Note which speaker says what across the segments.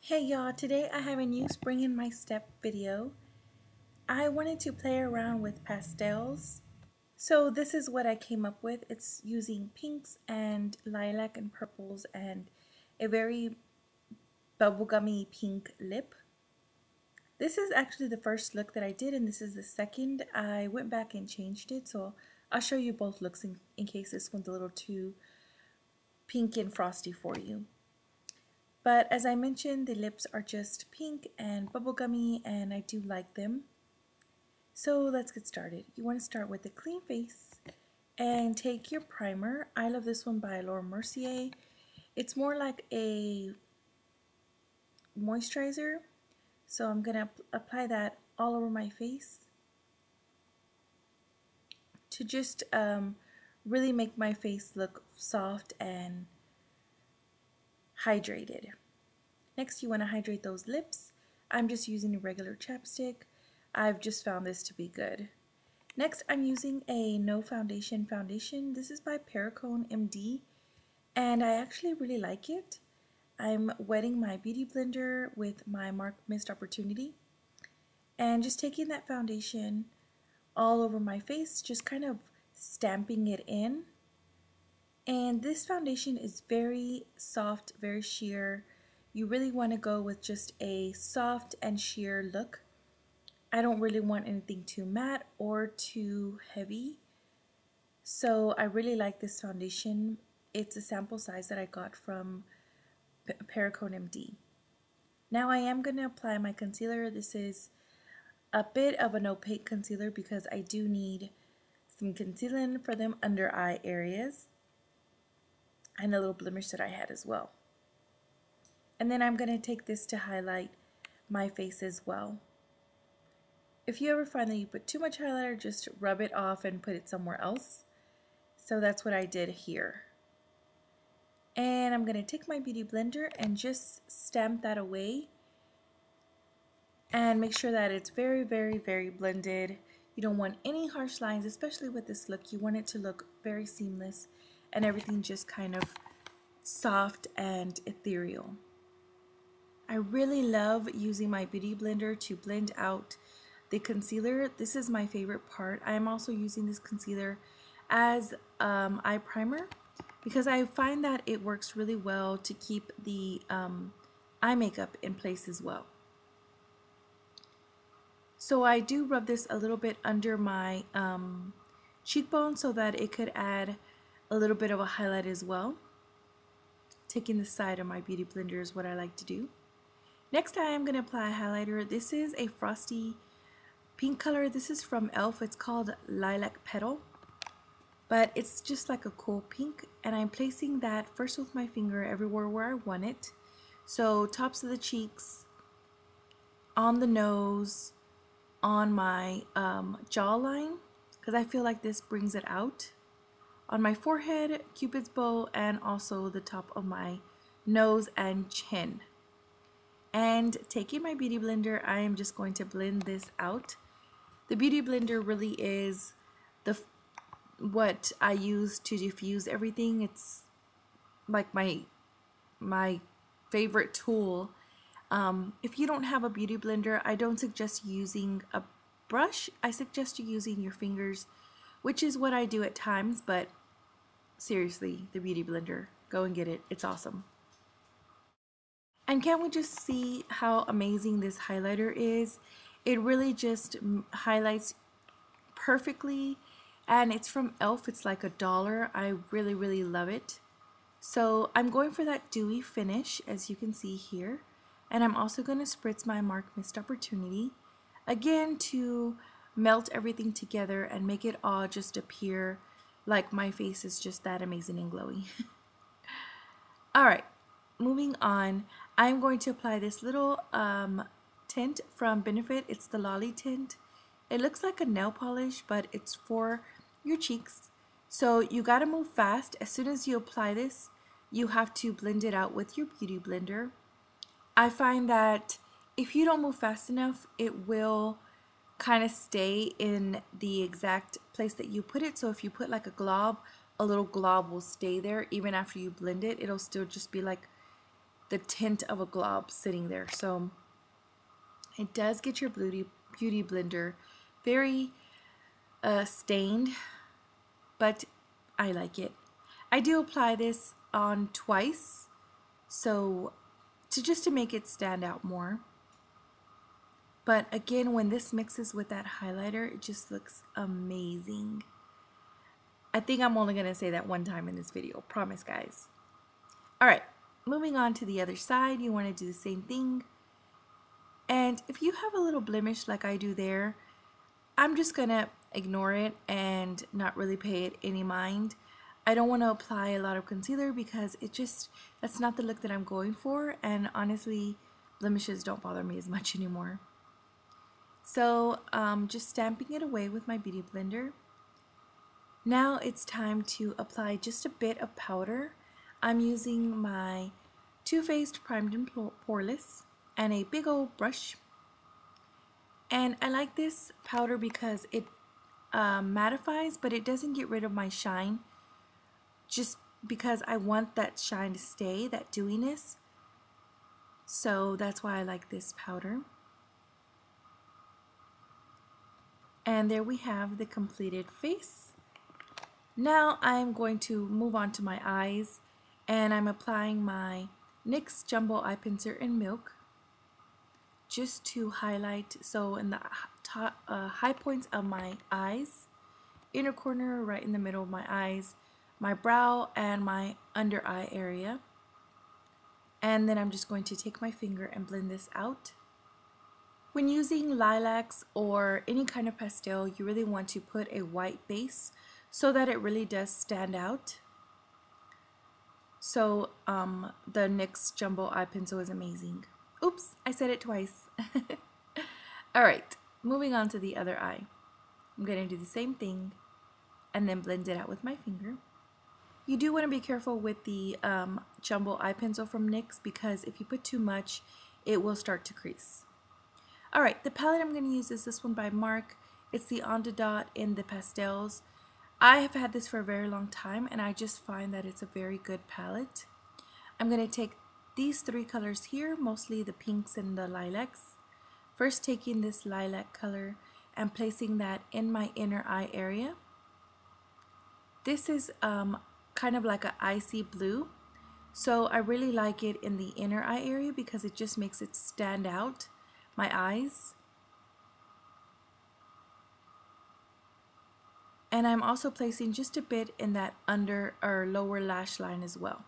Speaker 1: Hey y'all, today I have a new spring in my step video. I wanted to play around with pastels. So this is what I came up with. It's using pinks and lilac and purples and a very bubblegummy pink lip. This is actually the first look that I did and this is the second. I went back and changed it, so I'll show you both looks in case this one's a little too pink and frosty for you. But as I mentioned, the lips are just pink and bubblegummy and I do like them. So let's get started. You want to start with a clean face and take your primer. I love this one by Laura Mercier. It's more like a moisturizer. So I'm going to apply that all over my face to just really make my face look soft and hydrated. Next, you want to hydrate those lips. I'm just using a regular chapstick. I've just found this to be good. Next, I'm using a no foundation foundation. This is by Paracone MD, and I actually really like it. I'm wetting my beauty blender with my Mark Missed Opportunity, and just taking that foundation all over my face, just kind of stamping it in. And this foundation is very soft, very sheer. You really want to go with just a soft and sheer look. I don't really want anything too matte or too heavy. So I really like this foundation. It's a sample size that I got from Paracone MD. Now I am going to apply my concealer. This is a bit of an opaque concealer because I do need some concealing for them under eye areas and a little blemish that I had as well. And then I'm going to take this to highlight my face as well. If you ever find that you put too much highlighter, just rub it off and put it somewhere else. So that's what I did here. And I'm going to take my beauty blender and just stamp that away and make sure that it's very, very, very blended. You don't want any harsh lines, especially with this look. You want it to look very seamless and everything just kind of soft and ethereal. I really love using my beauty blender to blend out the concealer. This is my favorite part. I am also using this concealer as eye primer because I find that it works really well to keep the eye makeup in place as well. So I do rub this a little bit under my cheekbone so that it could add a little bit of a highlight as well. Taking the side of my beauty blender is what I like to do. Next I am going to apply a highlighter. This is a frosty pink color. This is from e.l.f. It's called Lilac Petal, but it's just like a cool pink, and I'm placing that first with my finger everywhere where I want it. So tops of the cheeks, on the nose, on my jawline, because I feel like this brings it out, on my forehead, Cupid's bow, and also the top of my nose and chin. And taking my beauty blender, I am just going to blend this out. The beauty blender really is what I use to diffuse everything. It's like my favorite tool. If you don't have a beauty blender, I don't suggest using a brush. I suggest you using your fingers, which is what I do at times, but seriously, the beauty blender, go and get it. It's awesome. And can't we just see how amazing this highlighter is? It really just highlights perfectly, and it's from e.l.f. It's like $1. I really, really love it. So I'm going for that dewy finish, as you can see here, and I'm also going to spritz my Mark Missed Opportunity, again to melt everything together and make it all just appear like my face is just that amazing and glowy. Alright, moving on, I'm going to apply this little tint from Benefit. It's the Lolly tint. It looks like a nail polish, but it's for your cheeks. So you gotta move fast. As soon as you apply this, you have to blend it out with your beauty blender. I find that if you don't move fast enough, it will kind of stay in the exact place that you put it. So if you put like a glob, a little glob will stay there even after you blend it. It'll still just be like the tint of a glob sitting there. So it does get your beauty blender very stained, but I like it. I do apply this on twice, so just to make it stand out more. But again, when this mixes with that highlighter, it just looks amazing. I think I'm only going to say that one time in this video. Promise, guys. Alright, moving on to the other side. You want to do the same thing. And if you have a little blemish like I do there, I'm just going to ignore it and not really pay it any mind. I don't want to apply a lot of concealer because that's not the look that I'm going for. And honestly, blemishes don't bother me as much anymore. So just stamping it away with my beauty blender. Now it's time to apply just a bit of powder. I'm using my Too Faced Primed and Poreless and a big old brush. And I like this powder because it mattifies, but it doesn't get rid of my shine, just because I want that shine to stay, that dewiness. So that's why I like this powder. And there we have the completed face. Now I'm going to move on to my eyes, and I'm applying my NYX Jumbo Eye Pincer in Milk just to highlight, so in the top, high points of my eyes, inner corner, right in the middle of my eyes, my brow, and my under eye area. And then I'm just going to take my finger and blend this out. When using lilacs or any kind of pastel, you really want to put a white base so that it really does stand out. So the NYX Jumbo Eye Pencil is amazing. Oops, I said it twice. Alright, moving on to the other eye. I'm going to do the same thing and then blend it out with my finger. You do want to be careful with the Jumbo Eye Pencil from NYX, because if you put too much, it will start to crease. Alright, the palette I'm going to use is this one by Mark. It's the On the Dot in the Pastels. I have had this for a very long time, and I just find that it's a very good palette. I'm going to take these three colors here, mostly the pinks and the lilacs. First, taking this lilac color and placing that in my inner eye area. This is kind of like an icy blue, so I really like it in the inner eye area because it just makes it stand out, my eyes. And I'm also placing just a bit in that under or lower lash line as well,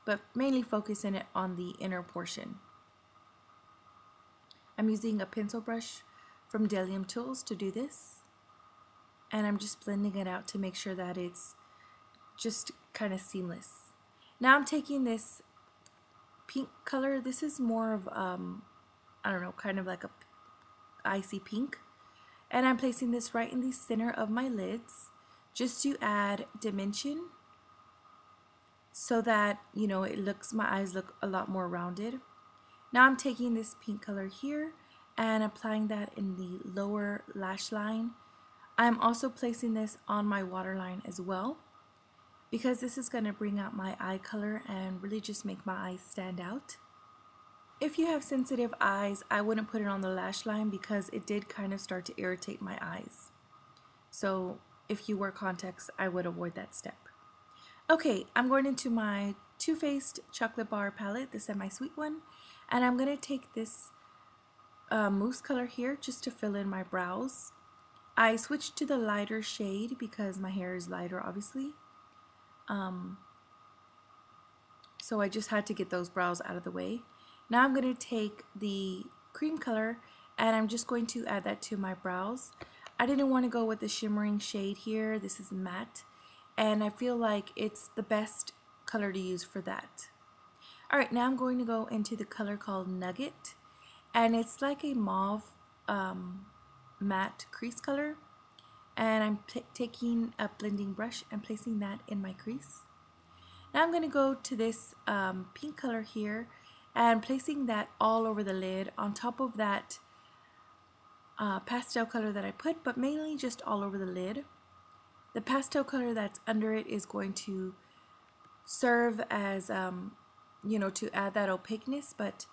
Speaker 1: but mainly focusing it on the inner portion. I'm using a pencil brush from Delium Tools to do this, and I'm just blending it out to make sure that it's just kind of seamless. Now I'm taking this pink color. This is more of I don't know, kind of like a icy pink, and I'm placing this right in the center of my lids just to add dimension, so that, you know, my eyes look a lot more rounded. Now I'm taking this pink color here and applying that in the lower lash line. I'm also placing this on my waterline as well, because this is going to bring out my eye color and really just make my eyes stand out. If you have sensitive eyes, I wouldn't put it on the lash line because it did kind of start to irritate my eyes. So if you wear contacts, I would avoid that step. Okay, I'm going into my Too Faced Chocolate Bar palette, the semi-sweet one, and I'm going to take this mousse color here just to fill in my brows. I switched to the lighter shade because my hair is lighter, obviously. So I just had to get those brows out of the way. Now I'm going to take the cream color and I'm just going to add that to my brows. I didn't want to go with the shimmering shade here. This is matte, and I feel like it's the best color to use for that. Alright, now I'm going to go into the color called Nugget, and it's like a mauve matte crease color, and I'm taking a blending brush and placing that in my crease. Now I'm going to go to this pink color here and placing that all over the lid on top of that pastel color that I put, but mainly just all over the lid. The pastel color that's under it is going to serve as you know, to add that opaqueness, but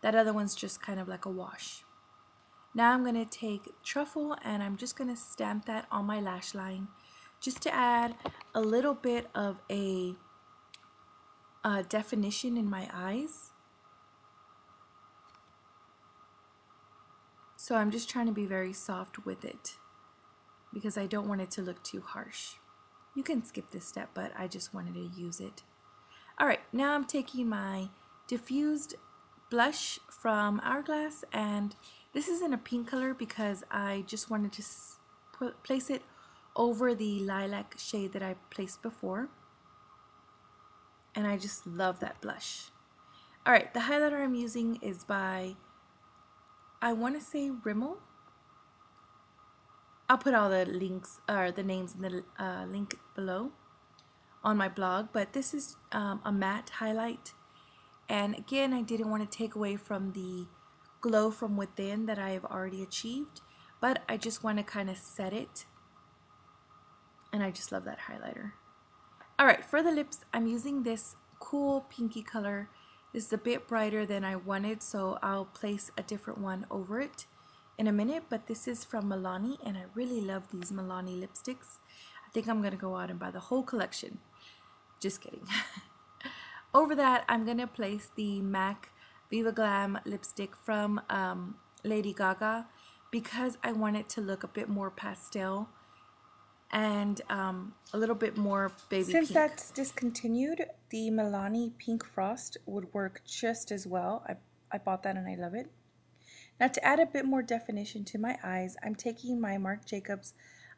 Speaker 1: that other one's just kind of like a wash. Now I'm going to take truffle and I'm just going to stamp that on my lash line just to add a little bit of a definition in my eyes. So I'm just trying to be very soft with it because I don't want it to look too harsh. You can skip this step, but I just wanted to use it. Alright, now I'm taking my diffused blush from Hourglass, and this is in a pink color because I just wanted to place it over the lilac shade that I placed before. And I just love that blush. Alright, the highlighter I'm using is by, I want to say Rimmel. I'll put all the links or the names in the link below on my blog, but this is a matte highlight, and again I didn't want to take away from the glow from within that I have already achieved, but I just want to kind of set it, and I just love that highlighter. Alright, for the lips I'm using this cool pinky color. This is a bit brighter than I wanted, so I'll place a different one over it in a minute, but this is from Milani, and I really love these Milani lipsticks. I think I'm going to go out and buy the whole collection. Just kidding. Over that, I'm going to place the MAC Viva Glam lipstick from Lady Gaga because I want it to look a bit more pastel and a little bit more baby pink. Since that's discontinued, the Milani Pink Frost would work just as well. I bought that and I love it. Now to add a bit more definition to my eyes, I'm taking my Marc Jacobs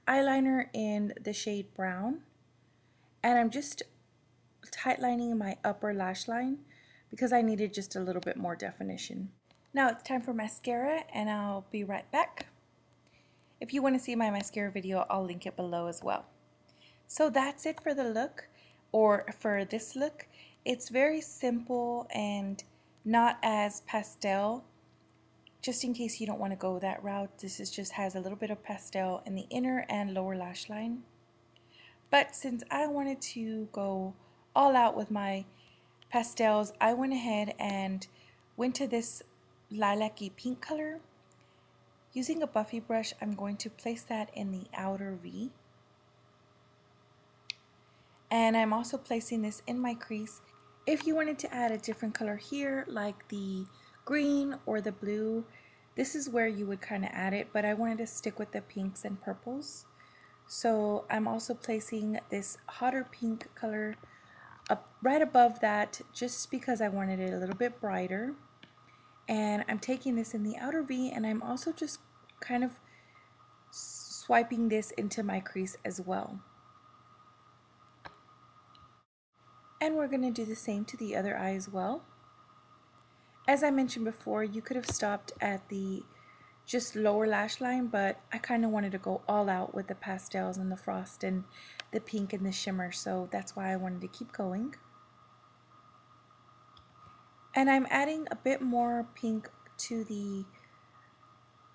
Speaker 1: eyeliner in the shade Brown, and I'm just tightlining my upper lash line because I needed just a little bit more definition. Now it's time for mascara, and I'll be right back. If you want to see my mascara video, I'll link it below as well. So that's it for the look, or for this look. It's very simple and not as pastel. Just in case you don't want to go that route, this just has a little bit of pastel in the inner and lower lash line. But since I wanted to go all out with my pastels, I went ahead and went to this lilac-y pink color. Using a Buffy brush, I'm going to place that in the outer V. And I'm also placing this in my crease. If you wanted to add a different color here, like the green or the blue, this is where you would kind of add it, but I wanted to stick with the pinks and purples. So I'm also placing this hotter pink color up right above that just because I wanted it a little bit brighter. And I'm taking this in the outer V, and I'm also just kind of swiping this into my crease as well. And we're going to do the same to the other eye as well. As I mentioned before, you could have stopped at the just lower lash line, but I kind of wanted to go all out with the pastels and the frost and the pink and the shimmer, so that's why I wanted to keep going. And I'm adding a bit more pink to the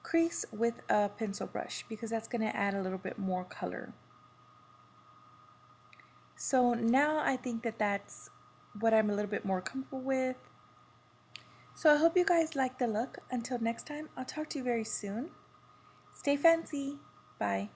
Speaker 1: crease with a pencil brush because that's going to add a little bit more color. So now I think that that's what I'm a little bit more comfortable with. So I hope you guys like the look. Until next time, I'll talk to you very soon. Stay fancy. Bye.